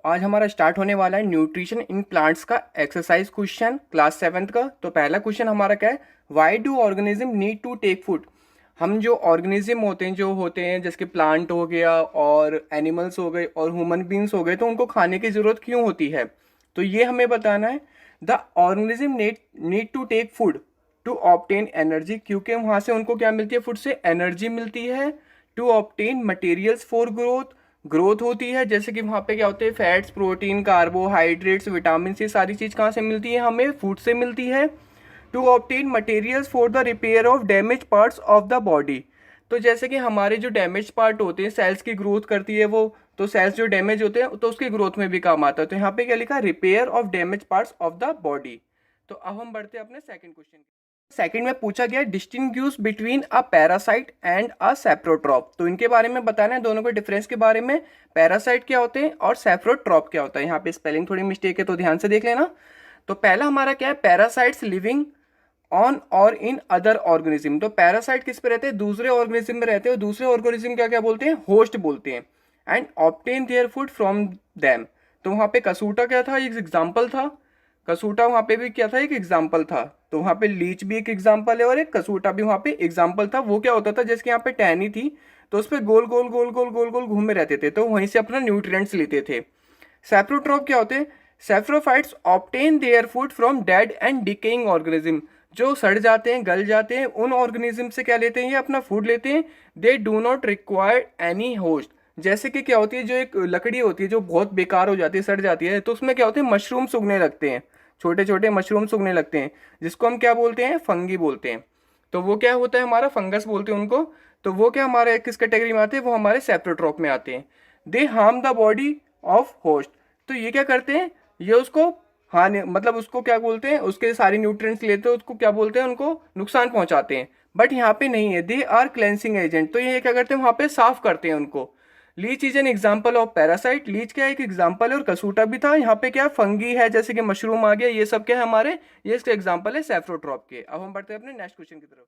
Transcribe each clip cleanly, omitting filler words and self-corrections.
आज हमारा स्टार्ट होने वाला है न्यूट्रिशन इन प्लांट्स का एक्सरसाइज क्वेश्चन क्लास 7th का। तो पहला क्वेश्चन हमारा क्या है, why do organism need to take food. हम जो ऑर्गेनिज्म होते हैं जैसे प्लांट हो गया और एनिमल्स हो गए और ह्यूमन बींग्स हो गए, तो उनको खाने की ज़रूरत क्यों होती है। तो ये हमें बताना है। The organism need to take food to obtain energy, क्योंकि वहाँ से उनको क्या मिलती है, फूड से एनर्जी मिलती है। To obtain materials for growth, growth होती है, जैसे कि वहाँ पे क्या होते हैं, फैट्स, प्रोटीन, कार्बोहाइड्रेट्स, विटामिन, ये सारी चीज़ कहाँ से मिलती है, हमें फूड से मिलती है। To obtain materials for the repair of damage parts of the body, तो जैसे कि हमारे जो डैमेज पार्ट होते हैं, सेल्स की ग्रोथ करती है वो, तो सेल्स जो डैमेज होते हैं तो उसकी ग्रोथ में भी काम आता है। तो यहाँ पे क्या लिखा, repair of damage parts of the body. तो अब हम बढ़ते हैं अपने सेकंड क्वेश्चन। सेकंड में पूछा गया distinguish between a parasite and a saprotroph, तो इनके बारे में बताना है, दोनों के डिफरेंस के बारे में। पैरासाइट क्या होते हैं और सेप्रोट्रॉप क्या होता है। यहाँ पे स्पेलिंग थोड़ी मिस्टेक है तो ध्यान से देख लेना। तो पहला हमारा क्या है, पैरासाइट्स लिविंग ऑन और इन अदर ऑर्गेनिज्म। तो पैरासाइट किस पे रहते हैं, दूसरे ऑर्गेनिज्म में रहते हैं, और दूसरे ऑर्गेनिज्म क्या क्या बोलते हैं, होस्ट बोलते हैं। And obtain their food from them, तो वहाँ पे कसूटा क्या था, एक एग्जाम्पल था। कसूटा वहाँ पे भी क्या था, एक एग्जाम्पल था। तो वहाँ पे लीच भी एक एग्जाम्पल है और एक कसूटा भी वहाँ पे एग्जाम्पल था। वो क्या होता था, जैसे यहाँ पे टहनी थी तो उस पर गोल गोल गोल गोल गोल गोल घूमे रहते थे, तो वहीं से अपना न्यूट्रिएंट्स लेते थे। सैप्रोट्रॉप क्या होते हैं, saprophytes obtain their food from dead and decaying organism, जो सड़ जाते हैं, गल जाते हैं, उन ऑर्गेनिज्म से क्या लेते हैं, ये अपना फूड लेते हैं। They do not require any host, जैसे कि क्या होती है, जो एक लकड़ी होती है जो बहुत बेकार हो जाती है, सड़ जाती है, तो उसमें क्या होते हैं, मशरूम्स उगने लगते हैं, छोटे छोटे मशरूम्स उगने लगते हैं, जिसको हम क्या बोलते हैं, फंगी बोलते हैं। तो वो क्या होता है, हमारा फंगस बोलते हैं उनको। तो वो क्या हमारे किस कैटेगरी में आते हैं, वो हमारे सेप्रोट्रॉप में आते हैं। They harm the body of host, तो ये क्या करते हैं, ये उसको हानि, मतलब उसको क्या बोलते हैं, उसके सारे न्यूट्रिएंट्स लेते हैं, उसको क्या बोलते हैं, उनको नुकसान पहुंचाते हैं। बट यहाँ पे नहीं है, दे आर क्लेंसिंग एजेंट, तो ये क्या करते हैं, वहाँ पे साफ करते हैं उनको। Leech is an example of parasite, leech क्या एक एग्जाम्पल है, और कसूटा भी था। यहाँ पे क्या फंगी है, जैसे कि मशरूम आ गया, ये सब क्या है हमारे, ये इसका एग्जाम्पल है सेफ्रोट्रॉप के। अब हम बढ़ते हैं अपने नेक्स्ट क्वेश्चन की तरफ।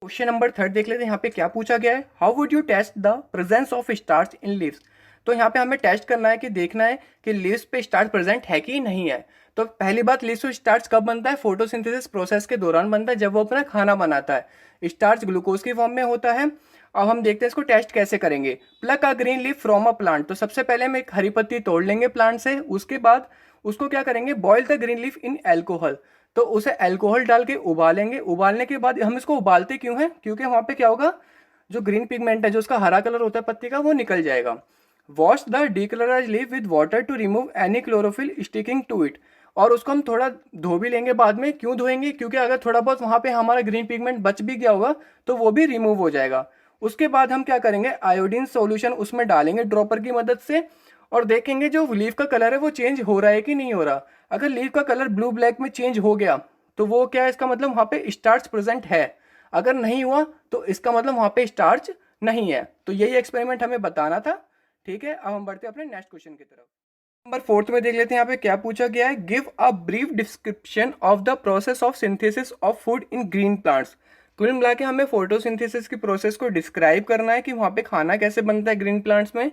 क्वेश्चन नंबर 3 देख लेते हैं, यहाँ पे क्या पूछा गया है, how would you test the presence of starch in leaves. तो यहाँ पे हमें टेस्ट करना है कि देखना है कि लीव्स पे स्टार्च प्रेजेंट है कि नहीं है। तो पहली बात, लीव्स पे स्टार्च कब बनता है, फोटोसिंथेसिस प्रोसेस के दौरान बनता है, जब वो अपना खाना बनाता है। स्टार्च ग्लूकोज की फॉर्म में होता है। अब हम देखते हैं इसको टेस्ट कैसे करेंगे। Pluck a green leaf from a plant, तो सबसे पहले हम एक हरी पत्ती तोड़ लेंगे प्लांट से, उसके बाद उसको क्या करेंगे, boil the green leaf in alcohol, तो उसे अल्कोहल डाल के उबालेंगे। उबालने के बाद हम इसको उबालते क्यों हैं, क्योंकि वहाँ पे क्या होगा, जो ग्रीन पिगमेंट है, जो उसका हरा कलर होता है पत्ती का, वो निकल जाएगा। Wash the decolourise leaf with water to remove any chlorophyll sticking to it, और उसको हम थोड़ा धो भी लेंगे बाद में। क्यों धोएंगे, क्योंकि अगर थोड़ा बहुत वहाँ पे हमारा ग्रीन पिगमेंट बच भी गया होगा तो वो भी रिमूव हो जाएगा। उसके बाद हम क्या करेंगे, आयोडीन सॉल्यूशन उसमें डालेंगे ड्रॉपर की मदद से, और देखेंगे जो लीफ का कलर है वो चेंज हो रहा है कि नहीं हो रहा। अगर लीफ का कलर ब्लू ब्लैक में चेंज हो गया तो वो क्या है, इसका मतलब वहाँ पे स्टार्च प्रेजेंट है। अगर नहीं हुआ तो इसका मतलब वहाँ पे स्टार्च नहीं है। तो यही एक्सपेरिमेंट हमें बताना था। ठीक है, अब हम बढ़ते हैं अपने नेक्स्ट क्वेश्चन की तरफ। नंबर 4 में देख लेते हैं, यहाँ पे क्या पूछा गया है, give a brief description of the process of synthesis of food in green plants. कुल मिला के हमें फोटोसिंथेसिस की प्रोसेस को डिस्क्राइब करना है कि वहाँ पे खाना कैसे बनता है ग्रीन प्लांट्स में।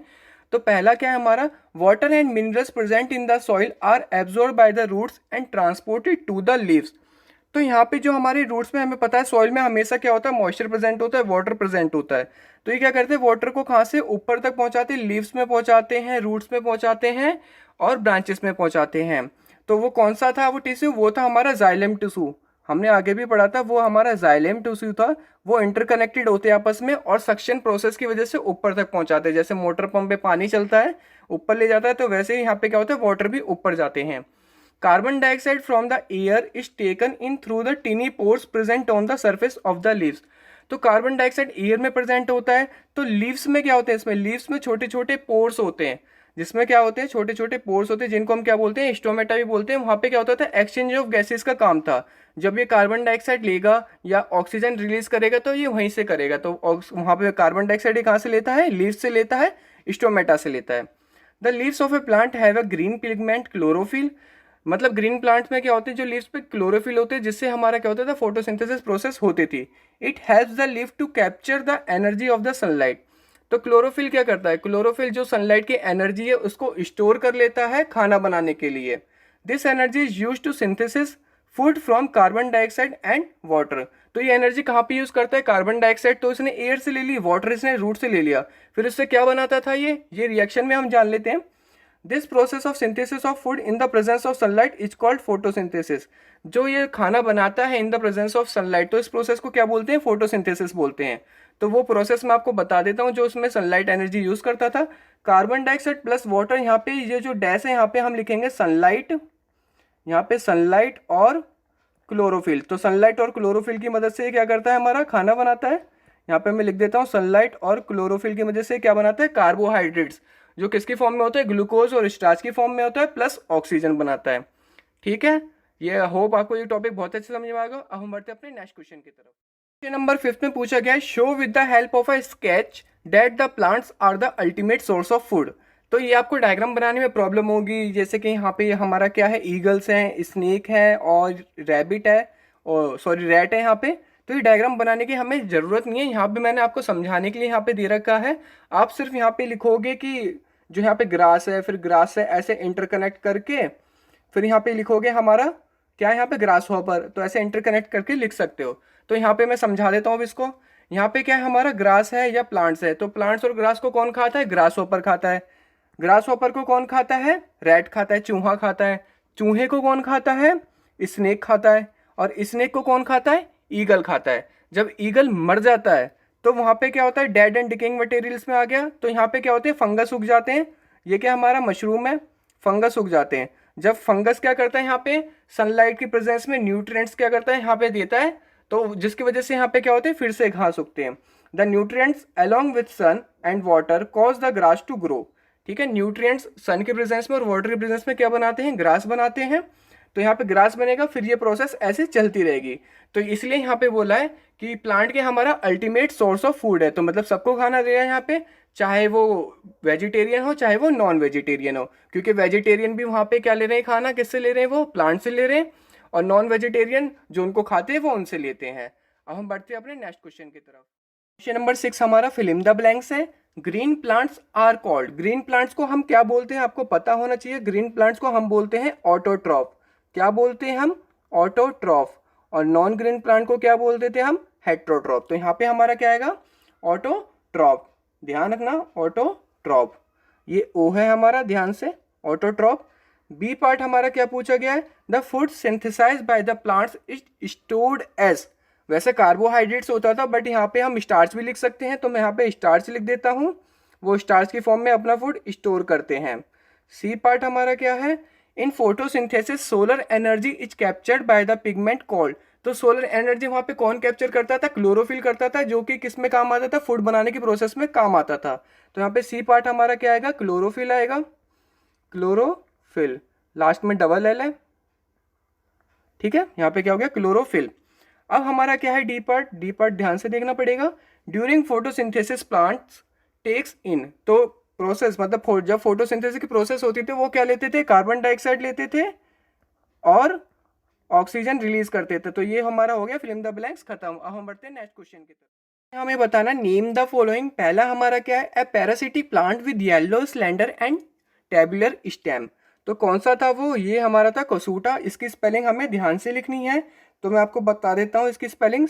तो पहला क्या है हमारा, water and minerals present in the soil are absorb by the roots and transported to the leaves. तो यहाँ पे जो हमारे रूट्स में, हमें पता है सॉइल में हमेशा क्या होता है, मॉइस्चर प्रेजेंट होता है, वाटर प्रेजेंट होता है। तो ये क्या करते हैं, वाटर को कहाँ से ऊपर तक पहुँचाते हैं, लीव्स में पहुँचाते हैं, रूट्स में पहुँचाते हैं, और ब्रांचेस में पहुँचाते हैं। तो वो कौन सा था वो टिश्यू, वो था हमारा जाइलम टिश्यू। हमने आगे भी पढ़ा था, वो हमारा जाइलम टिश्यू था। वो इंटरकनेक्टेड होते हैं आपस में, और सक्शन प्रोसेस की वजह से ऊपर तक पहुँचाते हैं। जैसे मोटर पंप पे पानी चलता है, ऊपर ले जाता है, तो वैसे ही यहाँ पे क्या होता है, वाटर भी ऊपर जाते हैं। Carbon dioxide from the air is taken in through the टिनी pores present on the surface of the leaves. तो कार्बन डाइऑक्साइड एयर में प्रेजेंट होता है, तो लीव्स में क्या होते हैं, इसमें लीव्स में छोटे छोटे पोर्स होते हैं, जिसमें क्या होते हैं, छोटे छोटे पोर्स होते हैं, जिनको हम क्या बोलते हैं, स्टोमेटा भी बोलते हैं। वहाँ पे क्या होता था, एक्सचेंज ऑफ गैसेस का काम था। जब ये कार्बन डाइऑक्साइड लेगा या ऑक्सीजन रिलीज करेगा तो ये वहीं से करेगा। तो वहाँ पे कार्बन डाइऑक्साइड कहाँ से लेता है, लीव्स से लेता है, स्टोमेटा से लेता है। The leaves of A plant have a green pigment chlorophyll, मतलब ग्रीन प्लांट्स में क्या होते हैं, जो लीव्स पे क्लोरोफिल होते हैं, जिससे हमारा क्या होता था, फोटोसिंथेसिस प्रोसेस होती थी। It helps the leaf to capture the energy of the sunlight, तो क्लोरोफिल क्या करता है, क्लोरोफिल जो सनलाइट की एनर्जी है उसको स्टोर कर लेता है खाना बनाने के लिए। This energy is use to synthesis food from carbon dioxide and water. तो ये एनर्जी कहाँ पे यूज करता है, कार्बन डाइऑक्साइड तो इसने एयर से ले ली, वाटर इसने रूट से ले लिया, फिर इससे क्या बनाता था ये रिएक्शन में हम जान लेते हैं। This process of synthesis of food in the presence of sunlight is called photosynthesis. जो ये खाना बनाता है in the presence of sunlight, तो इस प्रोसेस को क्या बोलते हैं, फोटोसिंथेसिस बोलते हैं। तो वो प्रोसेस मैं आपको बता देता हूँ जो उसमें सनलाइट एनर्जी यूज करता था। कार्बन डाइऑक्साइड प्लस वाटर, यहाँ पे ये जो डैश है यहाँ पे हम लिखेंगे सनलाइट, यहाँ पे सनलाइट और क्लोरोफिल। तो सनलाइट और क्लोरोफिल की मदद से क्या करता है, हमारा खाना बनाता है। यहाँ पे मैं लिख देता हूँ सनलाइट और क्लोरोफिल की मदद से क्या बनाता है, कार्बोहाइड्रेट्स, जो किसकी फॉर्म में होता है, ग्लूकोज और स्टार्च की फॉर्म में होता है, प्लस ऑक्सीजन बनाता है। ठीक है, ये होप आपको ये टॉपिक बहुत अच्छे समझ में आएगा। अब हम बढ़ते हैं अपने नेक्स्ट क्वेश्चन की तरफ। क्वेश्चन नंबर 5 में पूछा गया है, show with the help of a sketch that the plants are the ultimate source of food. तो ये आपको डायग्राम बनाने में प्रॉब्लम होगी, जैसे कि यहाँ पे हमारा क्या है, ईगल्स हैं, स्नेक है और रैबिट है, और सॉरी रैट है यहाँ पे। तो ये डायग्राम बनाने की हमें ज़रूरत नहीं है, यहाँ पे मैंने आपको समझाने के लिए यहाँ पे दे रखा है। आप सिर्फ यहाँ पे लिखोगे कि जो यहाँ पे ग्रास है, फिर ग्रास से ऐसे इंटरकनेक्ट करके फिर यहाँ पे लिखोगे हमारा क्या है, यहाँ पे ग्रास हॉपर, तो ऐसे इंटरकनेक्ट करके लिख सकते हो। तो यहाँ पे मैं समझा देता हूँ अब इसको। यहाँ पे क्या है, हमारा ग्रास है या प्लांट्स है, तो प्लांट्स और ग्रास को कौन खाता है, ग्रास हॉपर खाता है। ग्रास हॉपर को कौन खाता है, रैट खाता है, चूहा खाता है। चूहे को कौन खाता है, स्नेक खाता है। और स्नेक को कौन खाता है, ईगल खाता है। जब ईगल मर जाता है तो वहाँ पे क्या होता है, डेड एंड डिकेइंग मटेरियल्स में आ गया, तो यहाँ पे क्या होते हैं, फंगस उग जाते हैं। ये क्या हमारा मशरूम है, फंगस उग जाते हैं। जब फंगस क्या करता है, यहाँ पे सनलाइट की प्रेजेंस में न्यूट्रिएंट्स क्या करता है, यहाँ पे देता है, तो जिसकी वजह से यहाँ पे क्या होते हैं, फिर से घास उगते हैं। The nutrients along with sun and water cause the grass to grow. ठीक है, न्यूट्रिएंट्स सन के प्रेजेंस में और वाटर के प्रेजेंस में क्या बनाते हैं, ग्रास बनाते हैं। तो यहाँ पे ग्रास बनेगा, फिर ये प्रोसेस ऐसे चलती रहेगी। तो इसलिए यहाँ पे बोला है कि प्लांट के हमारा अल्टीमेट सोर्स ऑफ फूड है, तो मतलब सबको खाना दे रहा है यहाँ पे, चाहे वो वेजिटेरियन हो चाहे वो नॉन वेजिटेरियन हो, क्योंकि वेजिटेरियन भी वहाँ पे क्या ले रहे हैं, खाना किससे ले रहे हैं, वो प्लांट से ले रहे हैं, और नॉन वेजिटेरियन जो उनको खाते हैं वो उनसे लेते हैं। अब हम बढ़ते हैं अपने नेक्स्ट क्वेश्चन की तरफ। क्वेश्चन नंबर 6 हमारा फिलिम द ब्लैंक्स है। Green plants are called, green plants को हम क्या बोलते हैं, आपको पता होना चाहिए। ग्रीन प्लांट्स को हम बोलते हैं ऑटोट्रॉफ। क्या बोलते हैं हम, ऑटोट्रॉफ। और नॉन ग्रीन प्लांट को क्या बोलते थे हम, हेट्रोट्रॉफ। तो यहाँ पे हमारा क्या आएगा, ऑटोट्रॉफ। ध्यान रखना, ऑटोट्रॉफ, ये ओ है हमारा, ध्यान से, ऑटोट्रॉफ। बी पार्ट हमारा क्या पूछा गया है, the food synthesize by the plants is stored as. वैसे कार्बोहाइड्रेट्स होता था, बट यहाँ पे हम स्टार्च भी लिख सकते हैं, तो मैं यहाँ पे स्टार्च लिख देता हूँ। वो स्टार्च की फॉर्म में अपना फूड स्टोर करते हैं। सी पार्ट हमारा क्या है, in photosynthesis solar energy is captured by the pigment called. तो सोलर एनर्जी वहाँ पे कौन कैप्चर करता था, क्लोरोफिल करता था, जो कि किस में काम आता था, फूड बनाने की प्रोसेस में काम आता था। तो यहाँ पे सी पार्ट हमारा क्या आएगा, क्लोरोफिल आएगा, क्लोरोफिल, लास्ट में डबल एल है। ठीक है, यहाँ पे क्या हो गया, क्लोरोफिल। अब हमारा क्या है, डी पार्ट। डी पार्ट ध्यान से देखना पड़ेगा। During photosynthesis plants takes in, तो प्रोसेस मतलब जब फोटोसिंथेसिस की प्रोसेस होती थी वो क्या लेते थे, कार्बन डाइऑक्साइड लेते थे और ऑक्सीजन रिलीज करते थे। तो ये हमारा हो गया फिल्म द ब्लैंक्स खत्म। अब हम बढ़ते हैं नेक्स्ट क्वेश्चन की तरफ। हमें बताना, नेम द फॉलोइंग। पहला हमारा क्या है, a parasitic plant with yellow slender and tubular stem. तो कौन सा था वो, ये हमारा था कोसूटा। इसकी स्पेलिंग हमें ध्यान से लिखनी है, तो मैं आपको बता देता हूँ इसकी स्पेलिंग,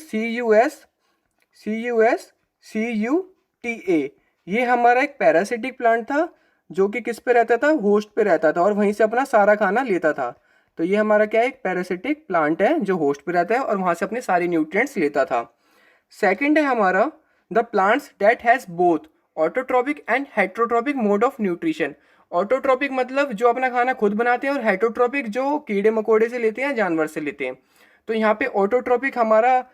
CUSCUTA। ये हमारा एक पैरासिटिक प्लांट था जो कि किस पे रहता था, होस्ट पे रहता था और वहीं से अपना सारा खाना लेता था। तो ये हमारा क्या है, एक पैरासिटिक प्लांट है जो होस्ट पे रहता है और वहाँ से अपने सारे न्यूट्रिएंट्स लेता था। सेकंड है हमारा the plants that has both autotrophic and heterotrophic mode of nutrition. Autotrophic मतलब जो अपना खाना खुद बनाते हैं, और हेट्रोट्रॉपिक जो कीड़े मकोड़े से लेते हैं, जानवर से लेते हैं। तो यहाँ पे ऑटोट्रॉपिक हमारा,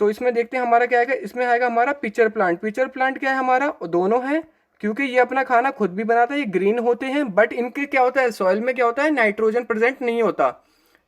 तो इसमें देखते हैं हमारा क्या आएगा, इसमें आएगा हमारा पिचर प्लांट। पिचर प्लांट क्या है हमारा, दोनों है, क्योंकि ये अपना खाना खुद भी बनाता है, ये ग्रीन होते हैं, बट इनके क्या होता है, सॉइल में क्या होता है, नाइट्रोजन प्रेजेंट नहीं होता,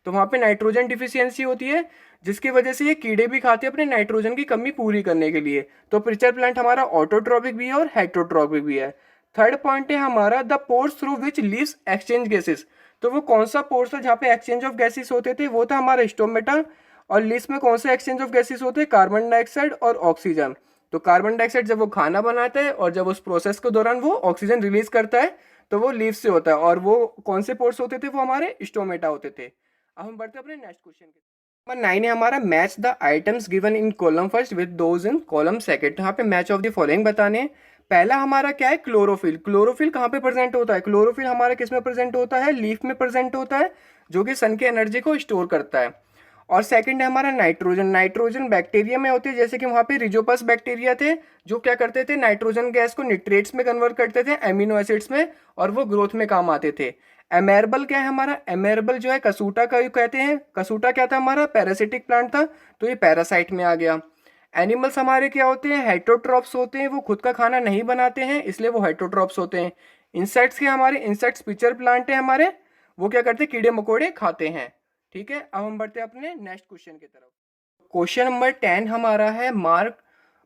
तो वहाँ पे नाइट्रोजन डिफिशियंसी होती है, जिसकी वजह से ये कीड़े भी खाते हैं अपने नाइट्रोजन की कमी पूरी करने के लिए। तो पिचर प्लांट हमारा ऑटोट्रॉपिक भी है और हेट्रोट्रॉपिक भी है। थर्ड पॉइंट है हमारा the pores through which leaves exchange gases. तो वो कौन सा पोर्स था जहाँ पे एक्सचेंज ऑफ गैसेस होते थे, वो था हमारा स्टोमेटा। और लीव्स में कौन से एक्सचेंज ऑफ गैसेस होते हैं, कार्बन डाइऑक्साइड और ऑक्सीजन। तो कार्बन डाइऑक्साइड जब वो खाना बनाता है और जब उस प्रोसेस के दौरान वो ऑक्सीजन रिलीज करता है तो वो लीफ से होता है, और वो कौन से पोर्स होते थे, वो हमारे स्टोमेटा होते थे। अब हम बढ़ते हैं अपने नेक्स्ट क्वेश्चन के। नंबर 9 है हमारा, match the items given in column first with those in column second. यहाँ पे मैच ऑफ द फॉलोइंग बताने हैं। पहला हमारा क्या है, क्लोरोफिल। क्लोरोफिल कहाँ पे प्रेजेंट होता है, क्लोरोफिल हमारा किस में प्रेजेंट होता है, लीफ में प्रेजेंट होता है, जो कि सन की एनर्जी को स्टोर करता है। और सेकंड है हमारा नाइट्रोजन। नाइट्रोजन बैक्टीरिया में होती है, जैसे कि वहाँ पे रिजोपस बैक्टीरिया थे जो क्या करते थे, नाइट्रोजन गैस को निट्रेट्स में कन्वर्ट करते थे, एमिनो एसिड्स में, और वो ग्रोथ में काम आते थे। एमेरबल क्या है हमारा, एमेरबल जो है कसूटा का कहते हैं। कसूटा क्या था हमारा, पैरासिटिक प्लांट था, तो ये पैरासाइट में आ गया। एनिमल्स हमारे क्या होते हैं, हेटरोट्रॉप्स होते हैं, वो खुद का खाना नहीं बनाते हैं, इसलिए वो हेटरोट्रॉप्स होते हैं। इंसेक्ट्स के हमारे, इंसेक्ट्स पिचर प्लांट है हमारे, वो क्या करते हैं, कीड़े मकोड़े खाते हैं। ठीक है, अब हम बढ़ते हैं अपने नेक्स्ट क्वेश्चन की तरफ। क्वेश्चन नंबर 10 हमारा है, मार्क,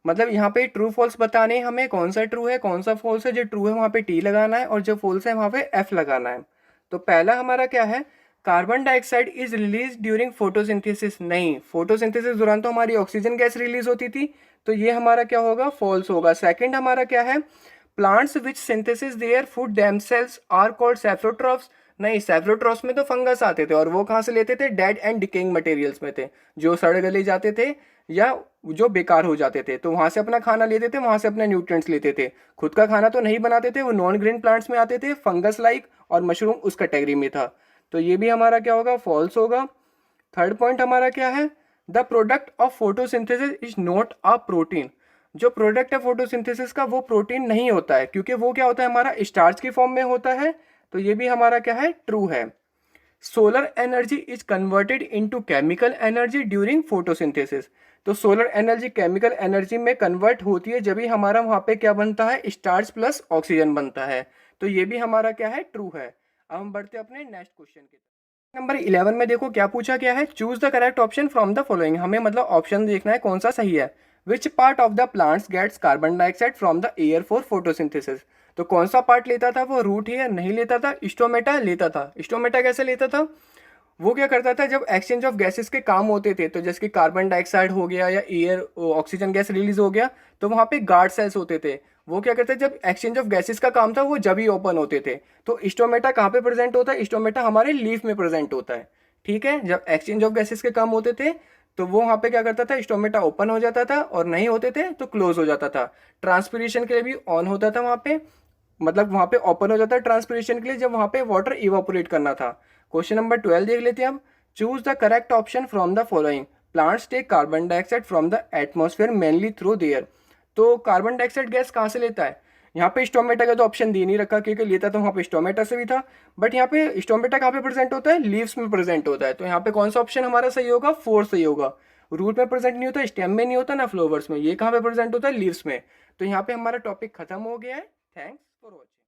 मतलब यहाँ पे ट्रू फॉल्स बताने हैं हमें, कौन सा ट्रू है कौन सा फॉल्स है। जो ट्रू है वहाँ पे टी लगाना है और जो फॉल्स है वहाँ पे एफ लगाना है। तो पहला हमारा क्या है, carbon dioxide is release during photosynthesis. नहीं, फोटोसिंथेसिस दौरान तो हमारी ऑक्सीजन गैस रिलीज होती थी, तो ये हमारा क्या होगा, फॉल्स होगा। सेकंड हमारा क्या है, plants which synthesise their food themselves are called saprotrophs. नहीं, सेफ्रोट्रॉफ्स में तो फंगस आते थे, और वो कहाँ से लेते थे, डेड एंड डिकेइंग मटेरियल्स में थे, जो सड़ गले जाते थे या जो बेकार हो जाते थे, तो वहां से अपना खाना लेते थे, वहां से अपने न्यूट्रिएंट्स लेते थे। खुद का खाना तो नहीं बनाते थे, वो नॉन ग्रीन प्लांट्स में आते थे, फंगस लाइक, और मशरूम उस कैटेगरी में था, तो ये भी हमारा क्या होगा, फॉल्स होगा। थर्ड पॉइंट हमारा क्या है, the product of photosynthesis is not a protein. जो प्रोडक्ट है फोटोसिंथेसिस का, वो प्रोटीन नहीं होता है, क्योंकि वो क्या होता है, हमारा स्टार्च की फॉर्म में होता है, तो ये भी हमारा क्या है, ट्रू है। Solar energy is converted into chemical energy during photosynthesis. तो सोलर एनर्जी केमिकल एनर्जी में कन्वर्ट होती है जब भी हमारा वहां पे क्या बनता है, स्टार्च प्लस ऑक्सीजन बनता है, तो ये भी हमारा क्या है, ट्रू है। अब हम बढ़ते हैं अपने नेक्स्ट क्वेश्चन की। नंबर 11 में देखो क्या पूछा गया है, choose the correct option from the following. हमें मतलब ऑप्शन देखना है कौन सा सही है। Which part of the plants gets carbon dioxide from the air for photosynthesis. तो कौन सा पार्ट लेता था, वो रूट है, नहीं लेता था, स्टोमेटा लेता था। स्टोमेटा कैसे लेता था, वो क्या करता था, जब एक्सचेंज ऑफ गैसेस के काम होते थे, तो जैसे कि कार्बन डाइऑक्साइड हो गया या एयर ऑक्सीजन गैस रिलीज हो गया, तो वहाँ पे गार्ड सेल्स होते थे, वो क्या करते थे, जब एक्सचेंज ऑफ गैसेस का काम था वो जब ही ओपन होते थे। तो स्टोमेटा कहाँ पे प्रेजेंट होता है, स्टोमेटा हमारे लीफ में प्रेजेंट होता है। ठीक है, जब एक्सचेंज ऑफ गैसेस के काम होते थे तो वो वहाँ पे क्या करता था, स्टोमेटा ओपन हो जाता था, और नहीं होते थे तो क्लोज हो जाता था। ट्रांसपिरेशन के लिए भी ऑन होता था वहाँ पे, मतलब वहाँ पे ओपन हो जाता है ट्रांसपिरेशन के लिए, जब वहाँ पे वाटर इवापोरेट करना था। क्वेश्चन नंबर 12 देख लेते हैं हम। Choose the correct option from the following. Plants take carbon dioxide from the atmosphere mainly through the air. तो कार्बन डाइऑक्साइड गैस कहाँ से लेता है, यहाँ पे स्टोमेटा का तो ऑप्शन दे नहीं रखा, क्योंकि लेता तो वहाँ पे स्टोमेटा से भी था, बट यहाँ पे स्टोमेटा कहाँ पे प्रेजेंट होता है, लीव्स में प्रेजेंट होता है, तो यहाँ पे कौन सा ऑप्शन हमारा सही होगा, 4 सही होगा। रूट में प्रेजेंट नहीं होता, स्टेम में नहीं होता ना फ्लावर्स में, ये कहाँ पे प्रेजेंट होता है, लीव्स में। तो यहाँ पे हमारा टॉपिक खत्म हो गया है। Thanks for watching.